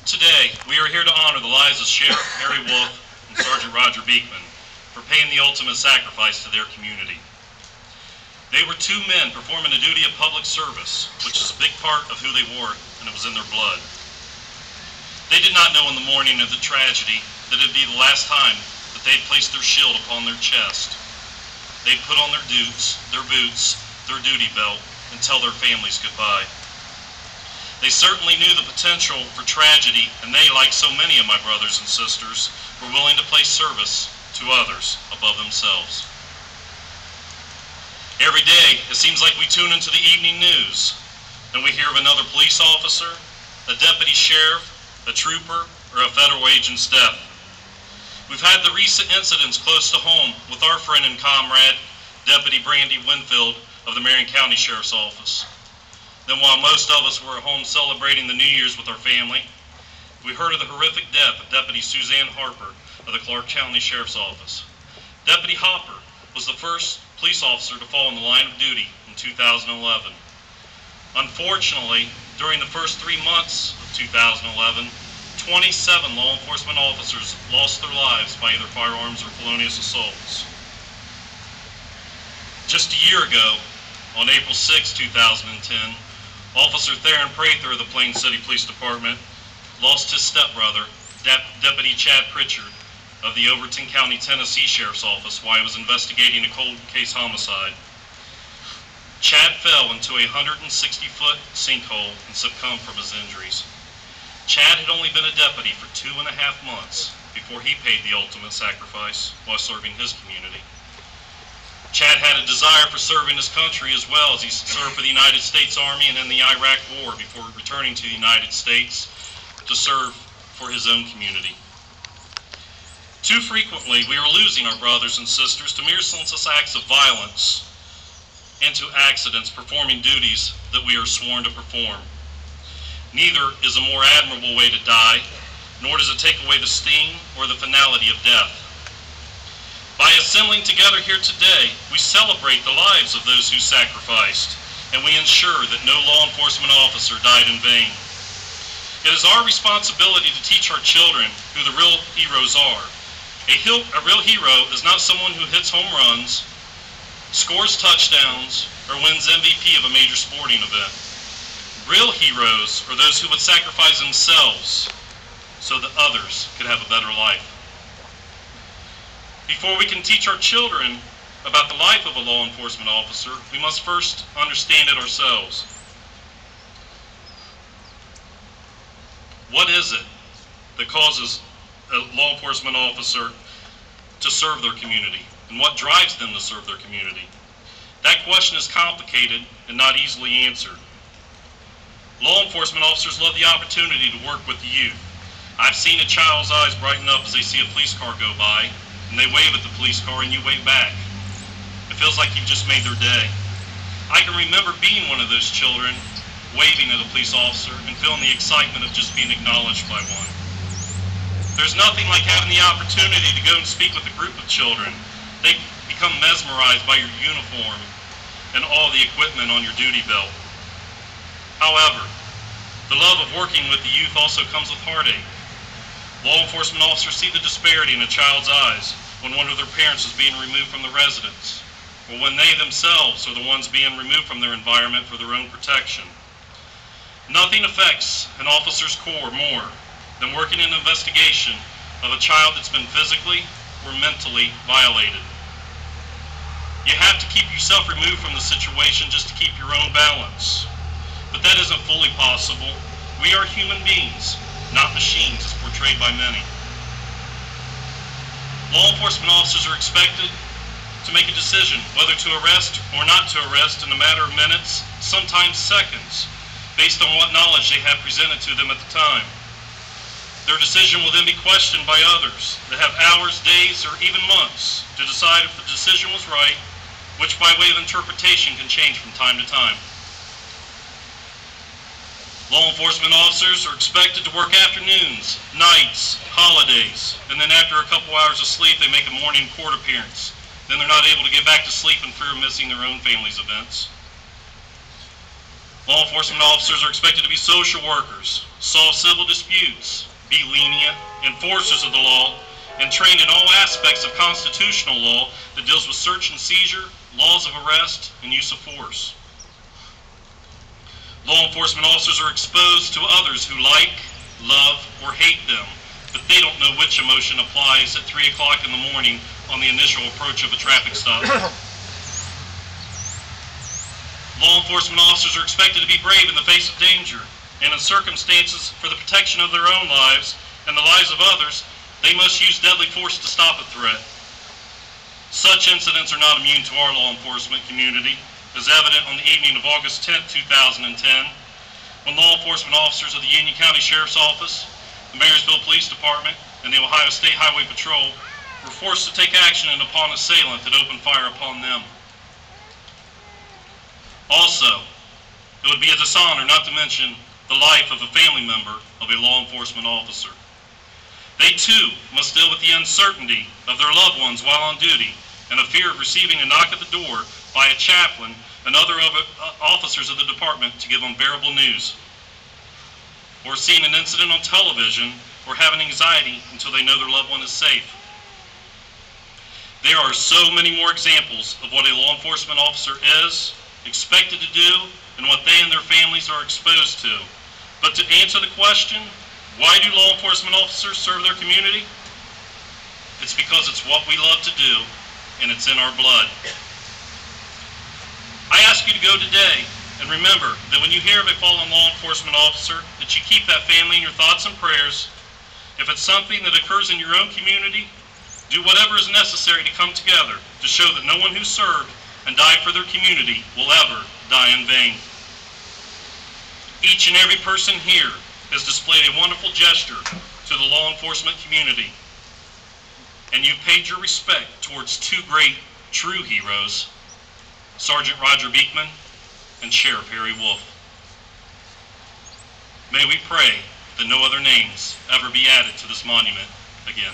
Today, we are here to honor the lives of Sheriff Harry Wolf and Sergeant Roger Beekman for paying the ultimate sacrifice to their community. They were two men performing a duty of public service, which is a big part of who they were, and it was in their blood. They did not know in the morning of the tragedy that it would be the last time that they'd place their shield upon their chest. They'd put on their boots, their duty belt, and tell their families goodbye. They certainly knew the potential for tragedy, and they, like so many of my brothers and sisters, were willing to place service to others above themselves. Every day, it seems like we tune into the evening news, and we hear of another police officer, a deputy sheriff, a trooper, or a federal agent's death. We've had the recent incidents close to home with our friend and comrade, Deputy Brandy Winfield of the Marion County Sheriff's Office. Then while most of us were at home celebrating the New Year's with our family, we heard of the horrific death of Deputy Suzanne Harper of the Clark County Sheriff's Office. Deputy Hopper was the first police officer to fall in the line of duty in 2011. Unfortunately, during the first 3 months of 2011, 27 law enforcement officers lost their lives by either firearms or felonious assaults. Just a year ago, on April 6, 2010, Officer Theron Prather of the Plain City Police Department lost his stepbrother, Deputy Chad Pritchard of the Overton County, Tennessee Sheriff's Office while he was investigating a cold case homicide. Chad fell into a 160-foot sinkhole and succumbed from his injuries. Chad had only been a deputy for 2.5 months before he paid the ultimate sacrifice while serving his community. Chad had a desire for serving his country as well, as he served for the United States Army and in the Iraq War before returning to the United States to serve for his own community. Too frequently, we are losing our brothers and sisters to mere senseless acts of violence and to accidents performing duties that we are sworn to perform. Neither is a more admirable way to die, nor does it take away the sting or the finality of death. By assembling together here today, we celebrate the lives of those who sacrificed, and we ensure that no law enforcement officer died in vain. It is our responsibility to teach our children who the real heroes are. A real hero is not someone who hits home runs, scores touchdowns, or wins MVP of a major sporting event. Real heroes are those who would sacrifice themselves so that others could have a better life. Before we can teach our children about the life of a law enforcement officer, we must first understand it ourselves. What is it that causes a law enforcement officer to serve their community, and what drives them to serve their community? That question is complicated and not easily answered. Law enforcement officers love the opportunity to work with the youth. I've seen a child's eyes brighten up as they see a police car go by, and they wave at the police car and you wave back. It feels like you've just made their day. I can remember being one of those children, waving at a police officer and feeling the excitement of just being acknowledged by one. There's nothing like having the opportunity to go and speak with a group of children. They become mesmerized by your uniform and all the equipment on your duty belt. However, the love of working with the youth also comes with heartache. Law enforcement officers see the disparity in a child's eyes when one of their parents is being removed from the residence, or when they themselves are the ones being removed from their environment for their own protection. Nothing affects an officer's core more than working an investigation of a child that's been physically or mentally violated. You have to keep yourself removed from the situation just to keep your own balance. But that isn't fully possible. We are human beings, not machines as portrayed by many. Law enforcement officers are expected to make a decision whether to arrest or not to arrest in a matter of minutes, sometimes seconds, based on what knowledge they have presented to them at the time. Their decision will then be questioned by others that have hours, days, or even months to decide if the decision was right, which by way of interpretation can change from time to time. Law enforcement officers are expected to work afternoons, nights, holidays, and then after a couple hours of sleep, they make a morning court appearance. Then they're not able to get back to sleep in fear of missing their own family's events. Law enforcement officers are expected to be social workers, solve civil disputes, be lenient, enforcers of the law, and trained in all aspects of constitutional law that deals with search and seizure, laws of arrest, and use of force. Law enforcement officers are exposed to others who like, love, or hate them, but they don't know which emotion applies at 3 o'clock in the morning on the initial approach of a traffic stop. Law enforcement officers are expected to be brave in the face of danger, and in circumstances for the protection of their own lives and the lives of others, they must use deadly force to stop a threat. Such incidents are not immune to our law enforcement community, as evident on the evening of August 10, 2010, when law enforcement officers of the Union County Sheriff's Office, the Marysville Police Department, and the Ohio State Highway Patrol were forced to take action upon an assailant that opened fire upon them. Also, it would be a dishonor not to mention the life of a family member of a law enforcement officer. They too must deal with the uncertainty of their loved ones while on duty and the fear of receiving a knock at the door by a chaplain and other officers of the department to give unbearable news, or seeing an incident on television, or having anxiety until they know their loved one is safe. There are so many more examples of what a law enforcement officer is, expected to do, and what they and their families are exposed to. But to answer the question, why do law enforcement officers serve their community? It's because it's what we love to do, and it's in our blood. I ask you to go today and remember that when you hear of a fallen law enforcement officer, that you keep that family in your thoughts and prayers. If it's something that occurs in your own community, do whatever is necessary to come together to show that no one who served and died for their community will ever die in vain. Each and every person here has displayed a wonderful gesture to the law enforcement community, and you've paid your respect towards two great, true heroes, Sergeant Roger Beekman and Sheriff Harry Wolf. May we pray that no other names ever be added to this monument again.